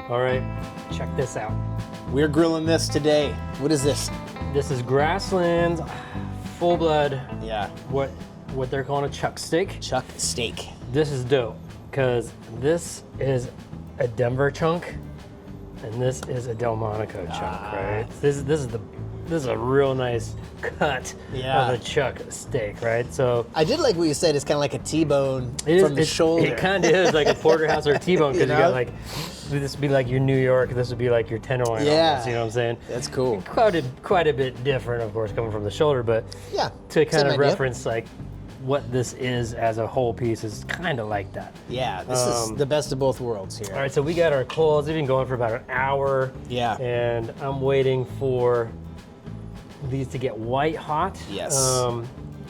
All right, check this out. We're grilling this today. What is this? This is Grasslands full blood. Yeah. What they're calling a Chuck Steak. Chuck Steak. This is dope because this is a Denver chunk, and this is a Delmonico chunk, right? This is a real nice cut of a Chuck Steak, right? So I did like what you said. It's kind of like a T-bone from the shoulder. It kind of is like a porterhouse or a T-bone because You you know? got like, this would be like your New York, this would be like your tenderloin. Yeah. Almost, you know what I'm saying? That's cool. Quite a bit different, of course, coming from the shoulder, but Yeah. to kind same of idea. reference like what this is as a whole piece is kind of like that. Yeah, this is the best of both worlds here. All right, so we got our coals. They've been going for about an hour. Yeah. And I'm waiting for these to get white hot. Yes.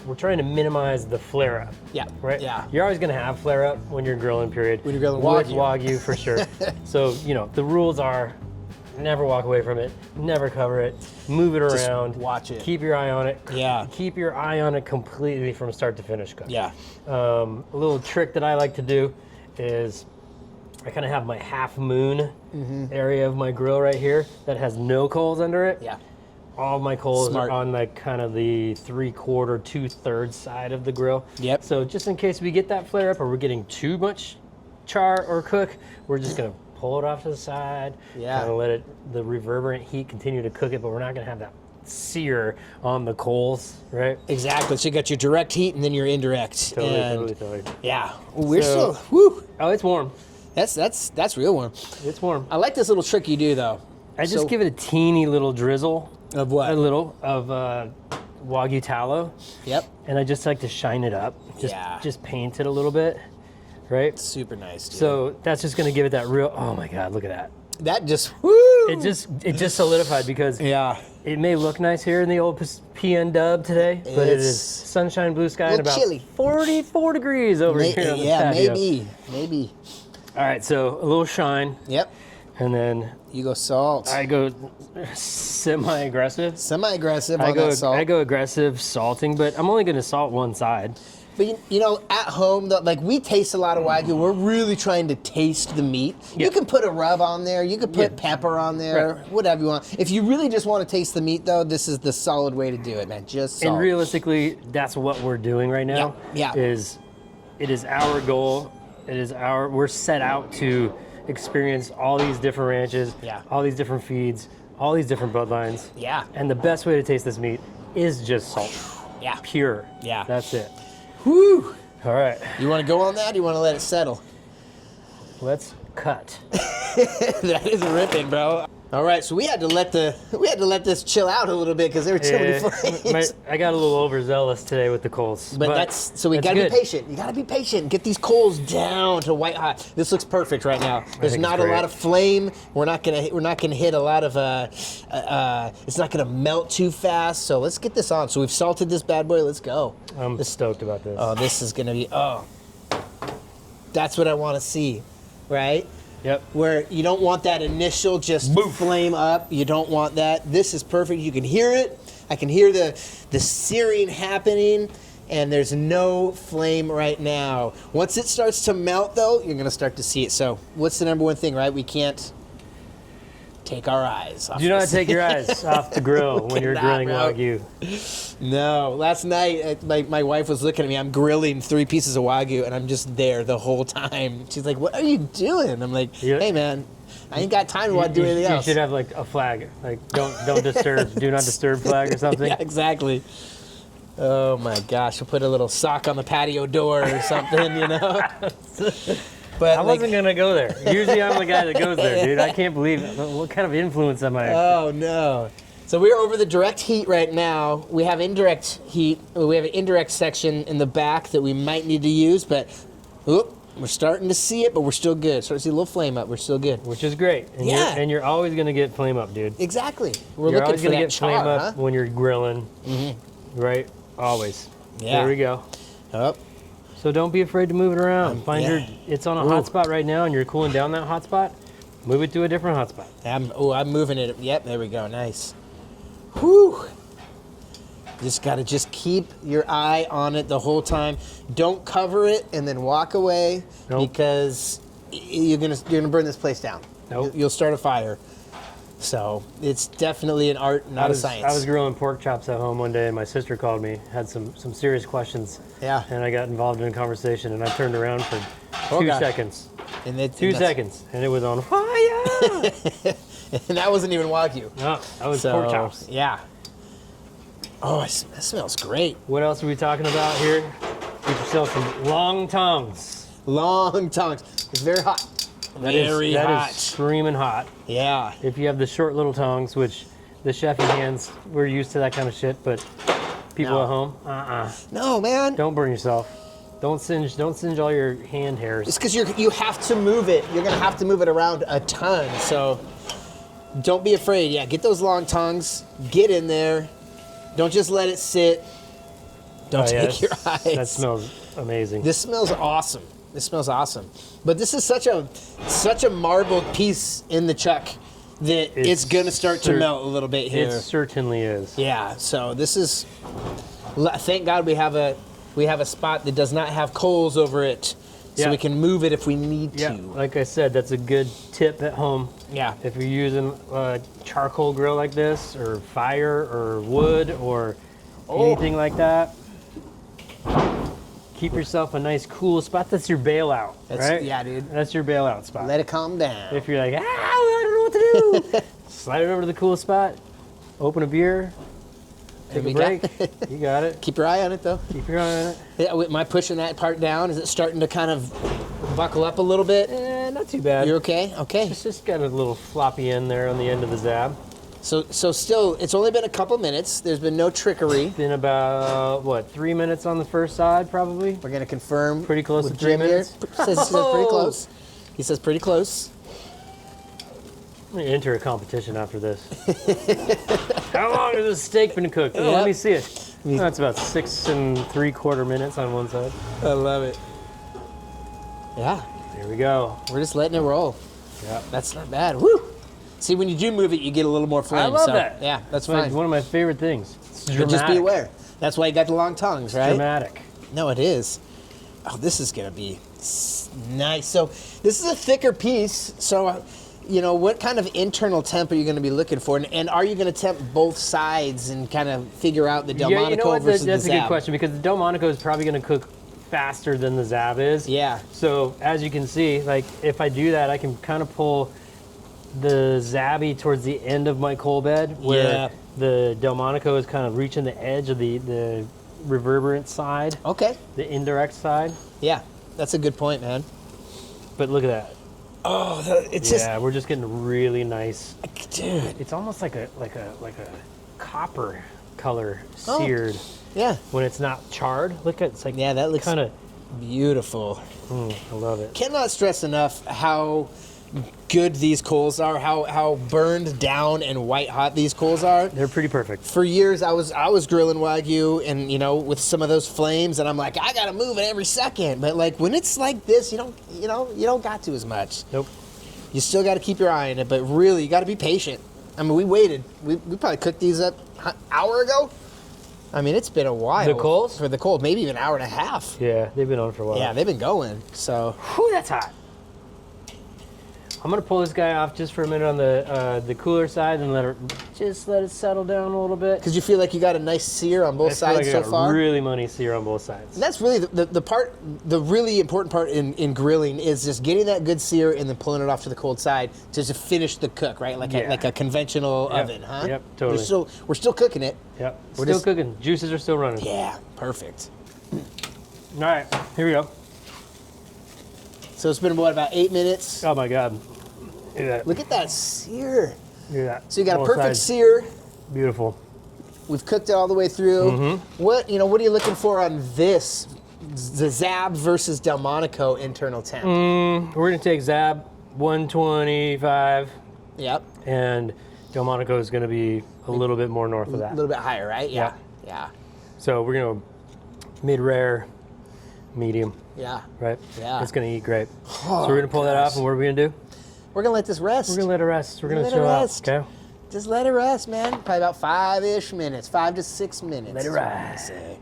We're trying to minimize the flare up. Yeah. Right? Yeah. You're always going to have flare up when you're grilling, period. When you're grilling With Wagyu. Wagyu, for sure. So, you know, the rules are never walk away from it, never cover it, move it Just around. watch it. Keep your eye on it. Yeah. Keep your eye on it completely from start to finish cook. Yeah. A little trick that I like to do is I kind of have my half moon area of my grill right here that has no coals under it. Yeah. All of my coals Smart. are on like kind of the 3/4, 2/3 side of the grill. Yep. So just in case we get that flare up or we're getting too much char or cook, we're just gonna pull it off to the side. Yeah. Kind of let the reverberant heat continue to cook it, but we're not gonna have that sear on the coals, right? Exactly. So you got your direct heat and then your indirect. And Totally. yeah, we're So- still. Woo. Oh, it's warm. That's real warm. It's warm. I like this little trick you do though. I just So- give it a teeny little drizzle. Of what? A little of Wagyu tallow. Yep. And I just like to shine it up. Yeah. Just paint it a little bit, right? Super nice, dude. So that's just gonna give it that real, oh my God, look at that. that just woo. It just solidified because Yeah. it may look nice here in the old PN dub today, but it It's is sunshine, blue sky, and little about chilly. 44 degrees over here on the Yeah, patio. maybe. All right, so a little shine, Yep. and then You go salt. I go semi-aggressive. Semi-aggressive on that salt. I go aggressive salting, but I'm only gonna salt one side. But you know, at home, though, like we taste a lot of Wagyu. We're really trying to taste the meat. Yeah. You can put a rub on there. You can put pepper on there. Right. Whatever you want. If you really just want to taste the meat, though, this is the solid way to do it, man. Just salt. And realistically, that's what we're doing right now. Yeah. It is our goal. We're set out to experience all these different ranches, Yeah. all these different feeds, all these different bloodlines. Yeah. And the best way to taste this meat is just salt. Yeah. Pure. Yeah. That's it. Whew. All right. You want to go on that? Or you want to let it settle? Let's cut. That is ripping, bro. All right, so we had to let this chill out a little bit because there were too many flames. I got a little overzealous today with the coals. But that's so we that's gotta good. be patient. You gotta be patient. Get these coals down to white hot. This looks perfect right now. There's think not it's a great. lot of flame. We're not gonna hit a lot of. It's not gonna melt too fast. So let's get this on. So we've salted this bad boy. Let's go. I'm stoked about this. Oh, this is gonna be. That's what I want to see, right? Yep. Where you don't want that initial just flame up. You don't want that. This is perfect. You can hear it. I can hear the searing happening, and there's no flame right now. Once it starts to melt, though, you're going to start to see it. So what's the number one thing, right? We can't take our eyes off Do not this. take your eyes off the grill when you're Cannot, grilling bro. Wagyu. No. Last night, my wife was looking at me. I'm grilling 3 pieces of Wagyu, and I'm just there the whole time. She's like, what are you doing? I'm like, Yeah. hey, man, I ain't got time to do anything else. You should have like a flag, like don't disturb, do not disturb flag or something. Yeah, exactly. Oh my gosh, we'll put a little sock on the patio door or something, you know? But I wasn't gonna go there. Usually I'm the guy that goes there, dude. I can't believe it. What kind of influence am I? Oh no. So we're over the direct heat right now. We have indirect heat. We have an indirect section in the back that we might need to use, but we're starting to see it, but we're still good. Starting to see a little flame up. We're still good. Which is great. And Yeah. you're always gonna get flame up, dude. Exactly. We're You're looking always for gonna that get char, flame up huh? when you're grilling, right? Always. Yeah. There we go. Oh, So don't be afraid to move it around. It's on a hot spot right now, and you're cooling down that hot spot. Move it to a different hot spot. I'm moving it. Yep, there we go. Nice. Whew. Just gotta keep your eye on it the whole time. Don't cover it and then walk away Nope. because you're gonna burn this place down. Nope. You'll start a fire. So it's definitely an art, not a science. I was grilling pork chops at home one day, and my sister called me, had some serious questions. Yeah. And I got involved in a conversation, and I turned around for 2 seconds. And 2 seconds, and it was on fire. And that wasn't even Wagyu. No, that was pork chops. Yeah. Oh, that smells great. What else are we talking about here? Get yourself some long tongues. Long tongues. It's very hot. That hot. is screaming hot. Yeah. If you have the short little tongues, which the chefy hands, we're used to that kind of shit, but people at home, No, man. Don't burn yourself. Don't singe all your hand hairs. It's because you have to move it. You're gonna have to move it around a ton. So don't be afraid. Yeah, get those long tongues. Get in there. Don't just let it sit. Don't take your eyes. That smells amazing. This smells awesome. This smells awesome. But this is such a marbled piece in the chuck that it's gonna start to melt a little bit here. It certainly is. Yeah. So this is. Thank God we have a spot that does not have coals over it, so we can move it if we need to. Like I said, that's a good tip at home. Yeah. If you're using a charcoal grill like this, or fire, or wood, or anything like that, keep yourself a nice cool spot. That's your bailout, right? Yeah, dude. That's your bailout spot. Let it calm down. If you're like, I don't know what to do, slide it over to the cool spot, open a beer, take a break. You got it. Keep your eye on it, though. Keep your eye on it. Yeah, am I pushing that part down? Is it starting to kind of buckle up a little bit? Not too bad. You're okay? Okay. It's just got a little floppy end there on the end of the Zab. So still, it's only been a couple minutes. There's been no trickery. Been about, 3 minutes on the first side, probably? We're going to confirm. Pretty close to with 3 Jim minutes. Says pretty close. He says pretty close. I'm going to enter a competition after this. How long has this steak been cooked? Oh, Yep. let me see it. That's about 6 3/4 minutes on one side. I love it. Yeah. There we go. We're just letting it roll. Yeah. That's not bad. Woo! See, when you do move it, you get a little more flame. I love that. Yeah, that's It's fine. one of my favorite things. It's dramatic. But just be aware. That's why you got the long tongues, right? Dramatic. No, it is. Oh, this is going to be nice. So this is a thicker piece. So, what kind of internal temp are you going to be looking for? And are you going to temp both sides and kind of figure out the Delmonico versus That's the a Zab? good question, because the Delmonico is probably going to cook faster than the Zab is. Yeah. So as you can see, like if I do that, I can kind of pull the Zabby towards the end of my coal bed, where the Delmonico is kind of reaching the edge of the reverberant side. Okay. The indirect side. Yeah, that's a good point, man. But look at that. Oh, it's just. Yeah, we're just getting really nice. Dude. It's almost like a copper color seared. Yeah. When it's not charred. Look at it's like that looks kind of beautiful. I love it. Cannot stress enough how good these coals are, how burned down and white hot these coals are. They're pretty perfect. For years, I was grilling Wagyu, and with some of those flames, and I'm like, I gotta move it every second. But like when it's like this, you don't got to as much. Nope. You still got to keep your eye on it, but really, you got to be patient. I mean, we waited. We probably cooked these up an hour ago. I mean, it's been a while. The coals? For the coals, maybe even an hour and a half. Yeah, they've been on for a while. Yeah, they've been going. So. Whew, that's hot. I'm gonna pull this guy off just for a minute on the cooler side and let it settle down a little bit. Because you feel like you got a nice sear on both sides so far. Really money sear on both sides. And that's really the really important part in grilling is just getting that good sear and then pulling it off to the cold side to just finish the cook, right? Like a conventional oven, huh? Yep, totally. We're still cooking it. Yep, we're still cooking. Juices are still running. Yeah, perfect. All right, here we go. So it's been about 8 minutes. Oh my God. Look at that. Look at that sear. Look at that. So you got Both a perfect sides. sear. Beautiful. We've cooked it all the way through. Mm-hmm. What are you looking for on this? The Zab versus Delmonico internal temp. We're gonna take Zab 125. Yep. And Delmonico is gonna be a little bit more north of that. A little bit higher, right? Yeah. Yeah. So we're gonna mid-rare, medium. Yeah. Right? Yeah. It's gonna eat great. Oh, so we're gonna pull that off, and what are we gonna do? We're gonna let this rest. We're gonna let it rest. We're gonna Let it chill out. rest. Okay. Just let it rest, man. Probably about 5-ish minutes, 5 to 6 minutes. Let it is what I'm gonna rest. say.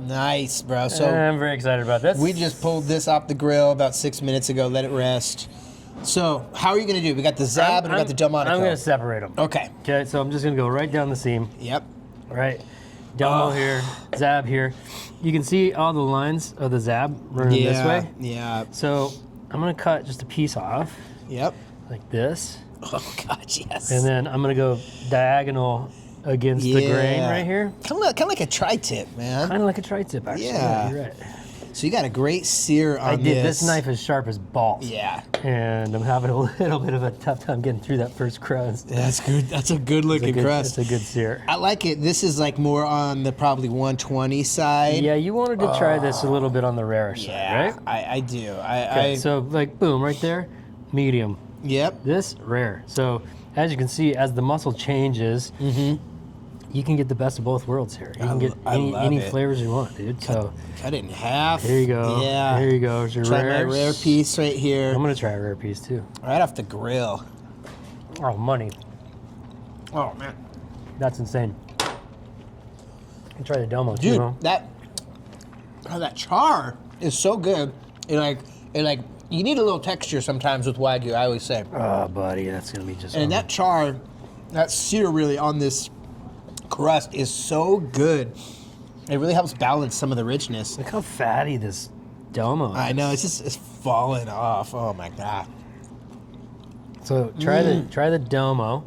Nice, bro. So I'm very excited about this. we just pulled this off the grill about 6 minutes ago. Let it rest. So how are you gonna do? We got the Zab and we got the Delmonico. I'm gonna separate them. Okay. Okay, so I'm just gonna go right down the seam. Yep. Right. Delmo here, Zab here. You can see all the lines of the Zab running this way. Yeah. So I'm gonna cut just a piece off, Yep. like this. Oh God, yes. And then I'm gonna go diagonal against the grain right here. Kind of like a tri-tip, man. Kind of like a tri-tip, actually. Yeah. You're right. So you got a great sear on I did. this. This knife is sharp as balls. Yeah. And I'm having a little bit of a tough time getting through that first crust. That's good. That's a good looking crust. It's a good sear. I like it. This is like more on the probably 120 side. Yeah, you wanted to try this a little bit on the rarer side, right? I do. Okay, so like boom, right there, medium. Yep. This rare. So as you can see, as the muscle changes, you can get the best of both worlds here. You can get any flavors you want, dude. So cut it in half. here you go. Yeah. Here you go. Here's your Try rare. my rare piece right here. I'm gonna try a rare piece too. Right off the grill. Oh, money. Oh man. That's insane. And try the Delmo too. Dude, Huh? that char is so good. It like you need a little texture sometimes with Wagyu, I always say. Oh, buddy, that's gonna be just. And that char, that sear really on this crust is so good. It really helps balance some of the richness. Look how fatty this Delmo is. I know, it's falling off. Oh my God. So try the Delmo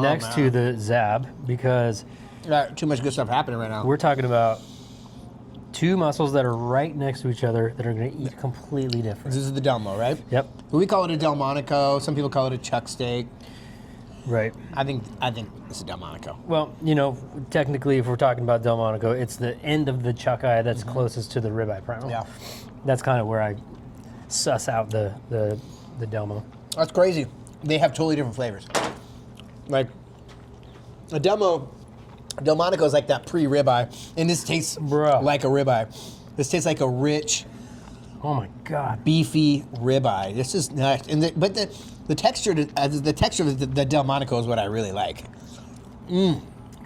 next to the Zab, because Got too much good stuff happening right now. we're talking about two muscles that are right next to each other that are going to eat completely different. This is the Delmo, right? Yep. We call it a Delmonico. Some people call it a Chuck Steak. Right. I think it's a Delmonico. Well, you know, technically, if we're talking about Delmonico, it's the end of the chuck eye that's closest to the ribeye primal. Yeah. That's kind of where I suss out the Delmo. That's crazy. They have totally different flavors. Like a Delmonico is like that pre-ribeye, and this tastes like a ribeye. This tastes like a rich, Oh my God. beefy ribeye. This is nice, and but the texture of the Delmonico is what I really like. Got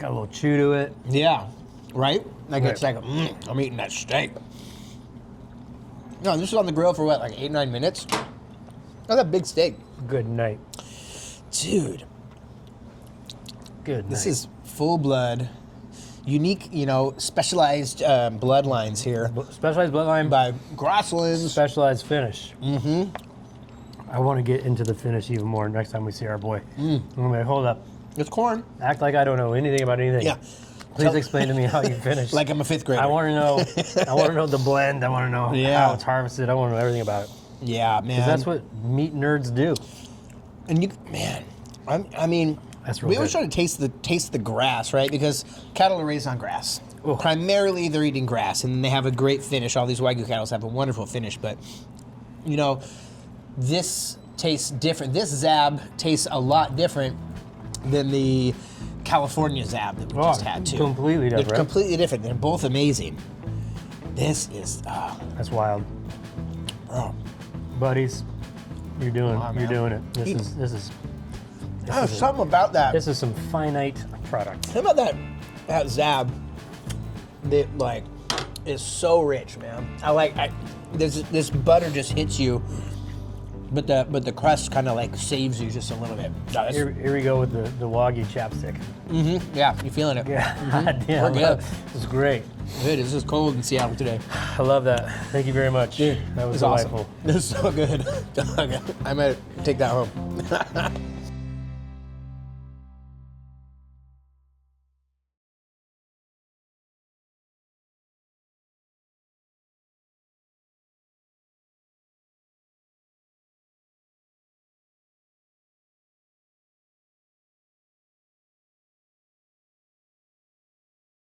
a little chew to it. Yeah, right. Like Right. it's like I'm eating that steak. No, this was on the grill for what, like 8-9 minutes. That's a big steak, Good night. dude. Good night. This is full blood, unique, specialized bloodlines here Specialized bloodline, by Grasslands. specialized finish. I want to get into the finish even more next time we see our boy. I'm like, hold up. It's corn. Act like I don't know anything about anything. Yeah. Please explain to me how you finish. Like I'm a 5th grader. I want to know. I want to know the blend. I want to know how it's harvested. I want to know everything about it. Yeah, man. 'Cause that's what meat nerds do. And I mean, That's real we always good. try to taste the grass, right? Because cattle are raised on grass. Oh. Primarily, they're eating grass, and they have a great finish. All these Wagyu cattle have a wonderful finish, but this tastes different. This Zab tastes a lot different than the California Zab that we just had too. Completely different. They're completely different. They're both amazing. This is, That's wild. bro. Buddies, you're doing on, you're man. doing it. This is There's something about that. this is some finite product. Something about that Zab that like is so rich, man. This butter just hits you, but the crust kind of like saves you just a little bit. No, Here we go with the Wagyu chapstick. yeah, you feeling it? Yeah, damn, We're good. This is great. Good. It's just cold in Seattle today. I love that. Thank you very much. Dude, that was it's awesome. delightful. This is so good. I might take that home.